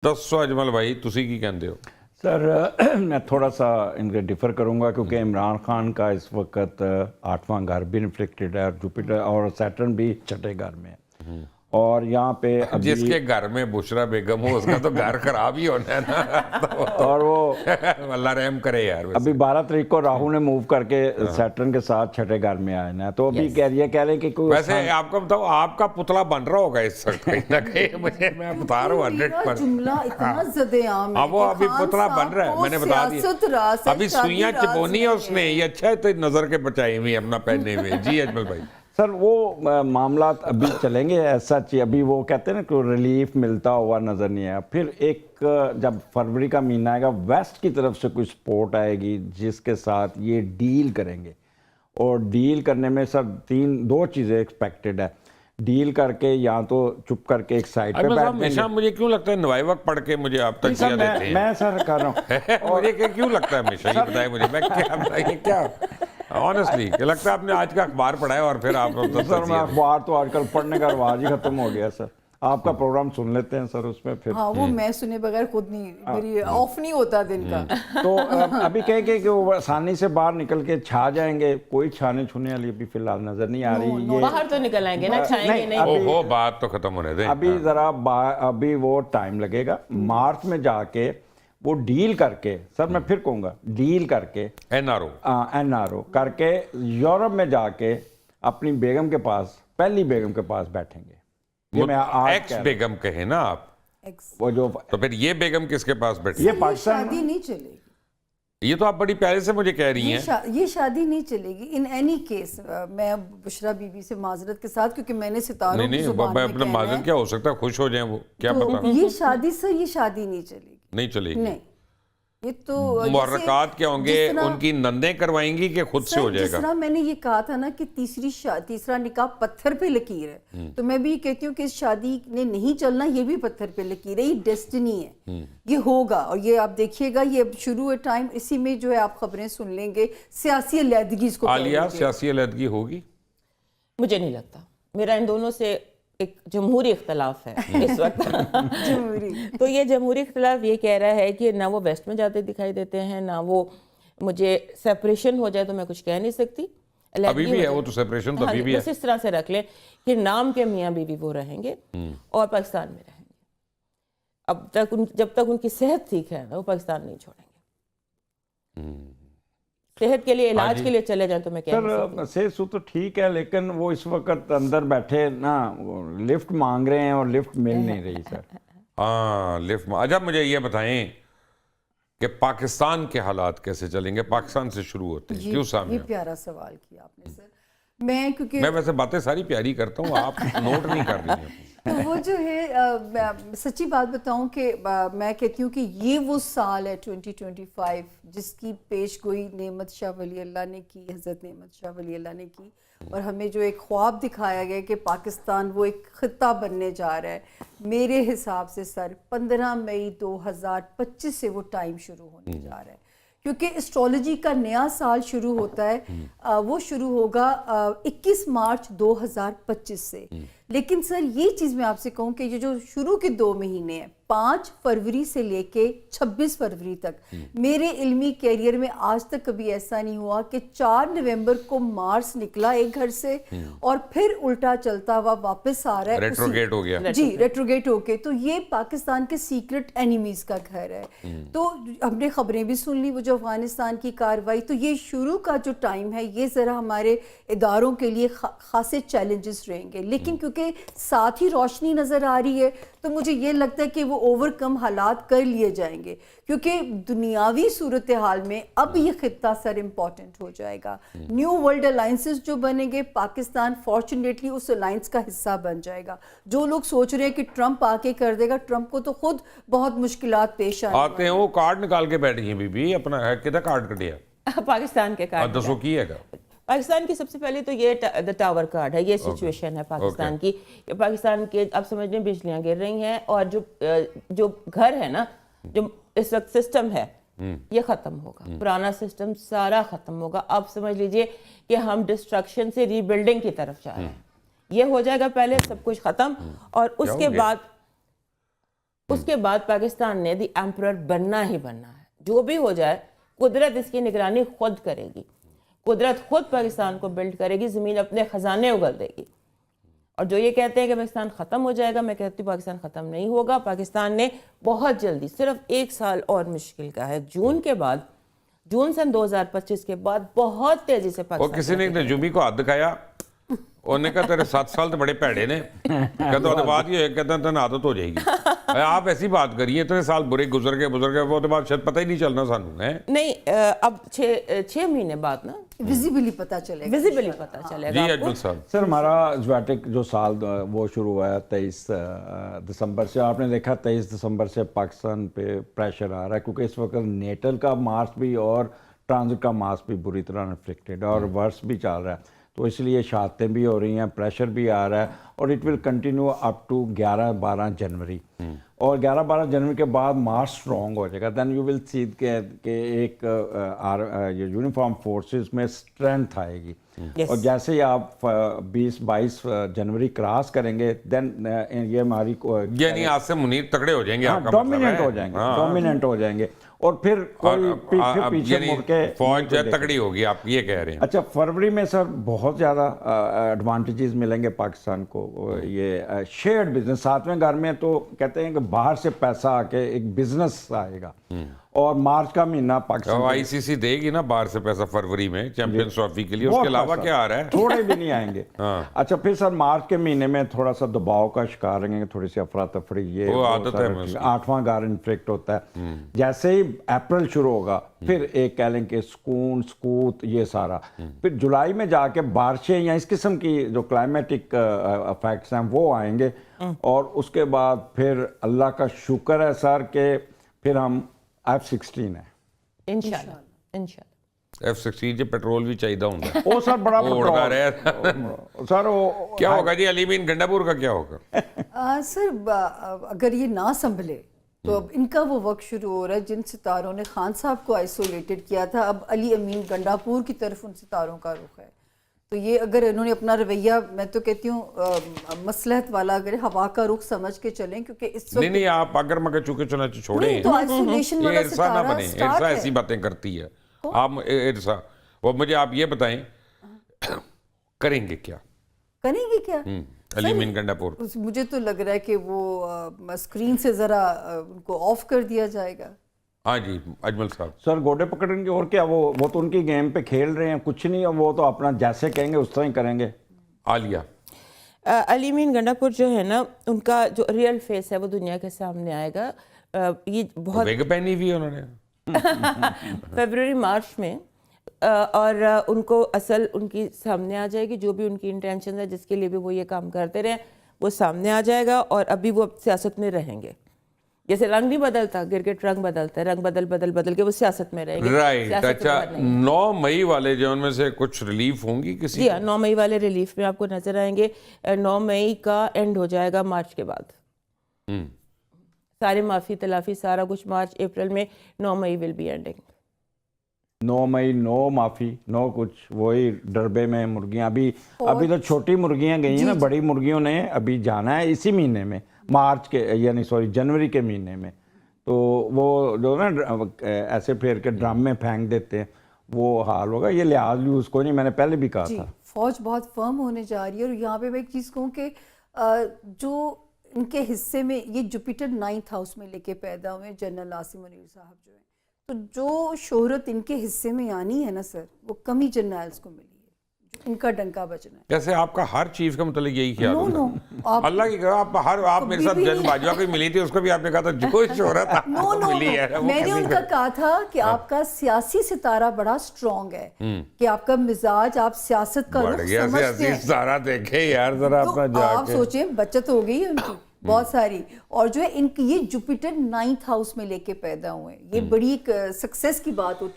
ਦੱਸੋ ਅਜਮਲ ਭਾਈ ਤੁਸੀਂ ਕੀ ਕਹਿੰਦੇ ਹੋ? सर मैं थोड़ा सा इनके डिफ़र करूंगा क्योंकि इमरान खान का इस वक्त 8वां घर भी इन्फ्लिक्टेड है और जुपिटर और सैटर्न भी छठे घर में है और यहाँ पे अभी जिसके घर में बुशरा बेगम हो उसका तो घर खराब ही होना है ना। तो और वो अल्लाह रहम करे यार। वैसे अभी 12 तारीख को राहु ने मूव करके सैटर्न के साथ छठे घर में आए ना, तो अभी कह रहे हैं कि कोई वैसे आपको बताओ आपका पुतला बन रहा होगा इस वक्त कहीं ना कहीं। मुझे मैं बता रहा हूँ 100%। जुमला इतना ज़द-ए-आम है। अब वो अभी पुतला बन रहा है, मैंने बता दिया। अभी सुइयां चिपौनी है उसने, ये अच्छा है तो नजर के बचाई हुई अपना पहने हुए। जी अजमल भाई। सर वो मामला अभी चलेंगे ऐसा चाहिए। अभी वो कहते हैं ना कि रिलीफ मिलता हुआ नज़र नहीं आया। फिर एक जब फरवरी का महीना आएगा वेस्ट की तरफ से कोई सपोर्ट आएगी जिसके साथ ये डील करेंगे, और डील करने में सर दो चीज़ें एक्सपेक्टेड है। डील करके या तो चुप करके एक साइड पे बैठ हमेशा मुझे क्यों लगता है नवाई वक्त पढ़ के मुझे आप तक देते हैं। मैं सर कर रहा हूँ मुझे क्यों लगता है हमेशा, ये बताए मुझे, मैं क्या ऑनेस्टली लगता है आपने आज का अखबार पढ़ा है और फिर आप सर मैं अखबार तो आजकल पढ़ने का रिवाज ही खत्म हो गया सर। आपका प्रोग्राम सुन लेते हैं सर उसमें फिर। हाँ वो मैं सुने बगैर खुद नहीं, मेरी ऑफ नहीं होता दिन का। तो अभी कह के कि वो आसानी से बाहर निकल के छा जाएंगे, कोई छाने छूने वाली अभी फिलहाल नजर नहीं आ रही। ये बाहर तो निकल आएंगे ना, छाएंगे नहीं। ओहो बात तो खत्म होने दें। अभी जरा अभी वो टाइम लगेगा। मार्च में जाके वो डील करके, सर मैं फिर कहूँगा डील करके एनआरओ करके यूरोप में जाके अपनी बेगम के पास, पहली बेगम के पास बैठेंगे। ये मैं आज एक्स बेगम कहे ना आप, वो जो तो फिर ये बेगम किसके पास बैठी? ये पाकिस्तान शादी नहीं चलेगी। ये तो आप बड़ी प्यारे से मुझे कह रही हैं। ये शादी नहीं चलेगी इन एनी केस। मैं बुशरा बीबी से माजरत के साथ, क्योंकि मैंने सितारों की जुबान में अपना माजरत क्या हो सकता है, खुश हो जाएं वो, क्या पता। ये शादी सर, ये शादी नहीं चलेगी। नहीं चलेगी। नहीं, ये तो मुहर्रकात क्या होंगे, उनकी नंदें करवाएंगी कि खुद से हो जाएगा? जिस तरह मैंने ये कहा था ना कि तीसरा निकाह पत्थर पे लकीर है, तो मैं भी ये कहती हूँ कि इस शादी ने नहीं चलना, ये भी पत्थर पे लकीर है, ये डेस्टिनी है, ये होगा। और ये आप देखिएगा, ये अब शुरू है टाइम, इसी में जो है आप खबरें सुन लेंगे। सियासी अलहदगी इसको आलिया, सियासी अलहदगी होगी? मुझे नहीं लगता। मेरा इन दोनों से एक जमहूरी इख्तलाफ है इस वक्त। तो ये जमहूरी इख्तलाफ ये कह रहा है कि ना वो वेस्ट में जाते दिखाई देते हैं, ना वो, मुझे सेपरेशन हो जाए तो मैं कुछ कह नहीं सकती। अभी भी है वो तो सेपरेशन, तो अभी भी है। बस इस तरह से रख लें कि नाम के मियाँ बीवी वो रहेंगे और पाकिस्तान में रहेंगे। अब तक जब तक उनकी सेहत ठीक है वो पाकिस्तान नहीं छोड़ेंगे। सेहत के लिए, इलाज के लिए चले जाएं तो मैं कह नहीं सकती। सर सेहत तो ठीक है, लेकिन वो इस वक्त अंदर बैठे ना लिफ्ट मांग रहे हैं और लिफ्ट मिल नहीं रही सर। हाँ लिफ्ट। अच्छा मुझे ये बताएं कि पाकिस्तान के हालात कैसे चलेंगे? पाकिस्तान से शुरू होते हैं, क्यों सामने? ये प्यारा सवाल किया आपने सर। क्योंकि मैं वैसे बातें सारी प्यारी करता हूँ, आप नोट नहीं कर रही हैं। तो वो जो है सच्ची बात बताऊं कि मैं कहती हूँ कि ये वो साल है 2025 जिसकी पेश गोई नेमत शाह वली अल्लाह ने की, हज़रत नेमत शाह वली अल्लाह ने की, और हमें जो एक ख्वाब दिखाया गया कि पाकिस्तान वो एक ख़ित्ता बनने जा रहा है। मेरे हिसाब से सर 15 मई 2025 से वो टाइम शुरू होने जा रहा है, क्योंकि एस्ट्रोलॉजी का नया साल शुरू होता है। वो शुरू होगा 21 मार्च 2025 से। लेकिन सर ये चीज़ मैं आपसे कहूँ कि ये जो शुरू के 2 महीने हैं, 5 फरवरी से लेके 26 फरवरी तक, मेरे इल्मी कैरियर में आज तक कभी ऐसा नहीं हुआ कि 4 नवंबर को मार्स निकला एक घर से और फिर उल्टा चलता हुआ वापस आ रहा है, रेट्रोगेट हो गया। जी रेट्रोगेट होके। तो ये पाकिस्तान के सीक्रेट एनिमीज का घर है। तो हमने खबरें भी सुन ली, वो जो अफगानिस्तान की कार्रवाई। तो ये शुरू का जो टाइम है ये ज़रा हमारे इदारों के लिए खासे चैलेंजेस रहेंगे, लेकिन क्योंकि साथ ही रोशनी नज़र आ रही है तो मुझे ये लगता है कि वो ओवरकम हालात कर लिए जाएंगे, क्योंकि दुनियावी सूरत हाल में अब ये खित्ता सर इम्पॉर्टेंट हो जाएगा। न्यू वर्ल्ड अलायंसेस जो बनेंगे, पाकिस्तान फॉर्चुनेटली उस अलायंस का हिस्सा बन जाएगा। जो लोग सोच रहे हैं कि ट्रंप आके कर देगा, ट्रंप को तो खुद बहुत मुश्किलात पेश आते हैं। वो कार्ड निकाल के बैठ गई बीबी अपना, है कितना कार्ड कटिया पाकिस्तान के कार्ड दसो की है पाकिस्तान की सबसे पहले तो ये द टावर कार्ड है। ये सिचुएशन है पाकिस्तान की। पाकिस्तान के अब समझ लें बिजलियां गिर रही हैं, और जो घर है ना, जो इस वक्त सिस्टम है, ये ख़त्म होगा। पुराना सिस्टम सारा ख़त्म होगा। अब समझ लीजिए कि हम डिस्ट्रक्शन से रीबिल्डिंग की तरफ जा रहे हैं। ये हो जाएगा पहले सब कुछ ख़त्म, और उसके बाद اس کے بعد پاکستان نے دی ایمپرر بننا ہی بننا ہے. جو بھی ہو جائے قدرت اس کی نگرانی خود کرے گی, قدرت خود پاکستان کو بلڈ کرے گی, زمین اپنے خزانے اگل دے گی. اور جو یہ کہتے ہیں کہ پاکستان ختم ہو جائے گا, میں کہتی ہوں پاکستان ختم نہیں ہوگا. پاکستان نے بہت جلدی, صرف 1 سال اور مشکل کا ہے, جون کے بعد, جون سن 2025 کے بعد بہت تیزی سے وہ پاکستان کسی نے ایک نجومی کو ہاتھ دکھایا, انہوں نے کہا تیرے 7 سال تو بڑے پیڑے نے, کہتا ہے بات یہ ہے, کہتا ہے تنہیں عادت ہو جائے گی. آپ ایسی بات کریے, اتنے سال برے گزر گئے, وہ تو بات شاید پتہ ہی نہیں چلنا سانوں ہے. نہیں, اب 6 مہینے بعد نا ویزیبلی پتہ چلے گا, ویزیبلی پتہ چلے جی گا. اجمل صاحب. سر ہمارا زواٹک جو سال وہ شروع ہوا ہے 23 دسمبر سے, آپ نے دیکھا 23 دسمبر سے پاکستان پہ پریشر آ رہا ہے, کیونکہ اس وقت نیٹل کا مارچ بھی اور ٹرانزٹ کا مارچ بھی بری طرح انفلیکٹڈ اور ورس بھی چل رہا ہے, تو اس لیے شہادتیں بھی ہو رہی ہیں, پریشر بھی آ رہا ہے, اور it will continue up to 11-12 جنوری. اور 11-12 جنوری کے بعد مارچ اسٹرانگ ہو جائے گا. دین یو ول سی کہ ایک یونیفارم فورسز میں اسٹرینتھ آئے گی. اور جیسے ہی آپ 20-22 جنوری کراس کریں گے, دین یہ ہماری یعنی آج سے منیر تکڑے ہو جائیں گے, آپ کا ڈومیننٹ ہو جائیں گے, ڈومیننٹ ہو جائیں گے, اور پھر کوئی پیچھے مڑ کے فوج تکڑی ہوگی, آپ یہ کہہ رہے ہیں. اچھا, فروری میں سر بہت زیادہ ایڈوانٹیجز ملیں گے پاکستان کو. یہ شیئرڈ بزنس 7ویں گھر میں تو کہتے ہیں کہ باہر سے پیسہ آ کے ایک بزنس آئے گا, اور مارچ کا مہینہ پاکستان آئی سی سی دے گی نا باہر سے پیسہ فروری میں چیمپئنز ٹرافی کے لیے, اس کے علاوہ کیا آ رہا ہے؟ تھوڑے بھی نہیں آئیں گے. اچھا, پھر سر مارچ کے مہینے میں تھوڑا سا دباؤ کا شکار رہیں گے, تھوڑی سی افراتفری, یہ 8واں گھر انفلیکٹ ہوتا ہے. جیسے ہی اپریل شروع ہوگا, پھر ایک کہہ لیں کہ سکون سکوت یہ سارا, پھر جولائی میں جا کے بارشیں یا اس قسم کی جو کلائمیٹک افیکٹس ہیں وہ آئیں گے, اور اس کے بعد پھر اللہ کا شکر ہے سر کہ پھر ہم F-16 ہے انشاءاللہ. F-16 جو پیٹرول بھی چاہیدہ ہوں گا, وہ سر بڑا اڑتا رہے. سر کیا ہوگا جی علی مین گنڈا پور کا کیا ہوگا؟ سر اگر یہ نہ سنبھلے تو اب ان کا وہ وقت شروع ہو رہا ہے جن ستاروں نے خان صاحب کو آئسولیٹڈ کیا تھا, اب علی امین گنڈا پور کی طرف ان ستاروں کا رخ ہے. تو یہ اگر انہوں نے اپنا رویہ, میں تو کہتی ہوں مصلحت والا, اگر ہوا کا رخ سمجھ کے چلیں, کیونکہ اس وقت نہیں آپ اگر مگر چونکہ چنانچہ چھوڑیں, تو آئسولیشن والا ارسا نہ ستارہ بنے. ارسا ایسی باتیں کرتی ہے, آپ ارسا, وہ مجھے آپ یہ بتائیں کریں گے کیا, کریں گے کیا علی مین گنڈا پور؟ مجھے تو لگ رہا ہے کہ وہ اسکرین سے ذرا ان کو آف کر دیا جائے گا. ہاں جی اجمل صاحب. سر گوڈے پکڑیں گے, اور کیا, وہ تو ان کی گیم پہ کھیل رہے ہیں, کچھ نہیں, وہ تو اپنا جیسے کہیں گے اس طرح ہی کریں گے. عالیہ علی مین گنڈا پور جو ہے نا, ان کا جو ریئل فیس ہے وہ دنیا کے سامنے آئے گا. یہ بہت ویگ پہنی ہوئی انہوں نے فیبروری مارچ میں, اور ان کو اصل ان کی سامنے آ جائے گی, جو بھی ان کی انٹینشن ہے جس کے لیے بھی وہ یہ کام کرتے رہے وہ سامنے آ جائے گا. اور ابھی وہ سیاست میں رہیں گے, جیسے رنگ نہیں بدلتا, گرگٹ رنگ بدلتا ہے, رنگ بدل کے وہ سیاست میں رہیں گے. رائٹ. اچھا 9 مئی والے جو ان میں سے کچھ ریلیف ہوں گی کسی؟ جی ہاں, 9 مئی والے ریلیف میں آپ کو نظر آئیں گے. 9 مئی کا اینڈ ہو جائے گا مارچ کے بعد, سارے معافی تلافی سارا کچھ مارچ اپریل میں, 9 مئی ول بی اینڈنگ. 9 مئی, 9 معافی, 9 کچھ, وہی ڈربے میں مرغیاں, ابھی تو چھوٹی مرغیاں گئی ہیں نا, بڑی مرغیوں نے ابھی جانا ہے اسی مہینے میں, مارچ کے یعنی جنوری کے مہینے میں. تو وہ جو نا ایسے پھیر کے ڈرم میں پھینک دیتے ہیں, وہ حال ہوگا. یہ لحاظ یوز کو نہیں, میں نے پہلے بھی کہا تھا. فوج بہت فرم ہونے جا رہی ہے. اور یہاں پہ میں ایک چیز کہوں کہ جو ان کے حصے میں یہ جوپیٹر 9th ہاؤس میں لے کے پیدا ہوئے جنرل عاصم منیر صاحب جو ہیں, تو جو شہرت ان کے حصے میں آنی ہے نا سر, وہ کم ہی جرنیلز کو ملی ہے, ان کا ڈنکا بجنا ہے. جیسے آپ کا ہر چیف کا متعلق یہی خیال نو ہوگا. نو, اللہ کی آپ میرے ساتھ جن باجوہ کو ملی تھی, اس کو بھی آپ نے کہا تھا جو شہرت آپ کو ملی ہے. میں نے ان کا کہا تھا کہ آپ کا سیاسی ستارہ بڑا اسٹرانگ ہے, کہ آپ کا مزاج, آپ سیاست کا رخ سمجھتے ہیں. ستارہ دیکھیں یار ذرا اپنا جا کے, آپ سوچیں بچت ہو گئی ہے ان کی بہت ساری. اور جو ہے ان کی یہ جوپیٹر 9th ہاؤس میں لے کے پیدا ہوئے, یہ بڑی ایک سکسیس کی بات ہوتی ہے.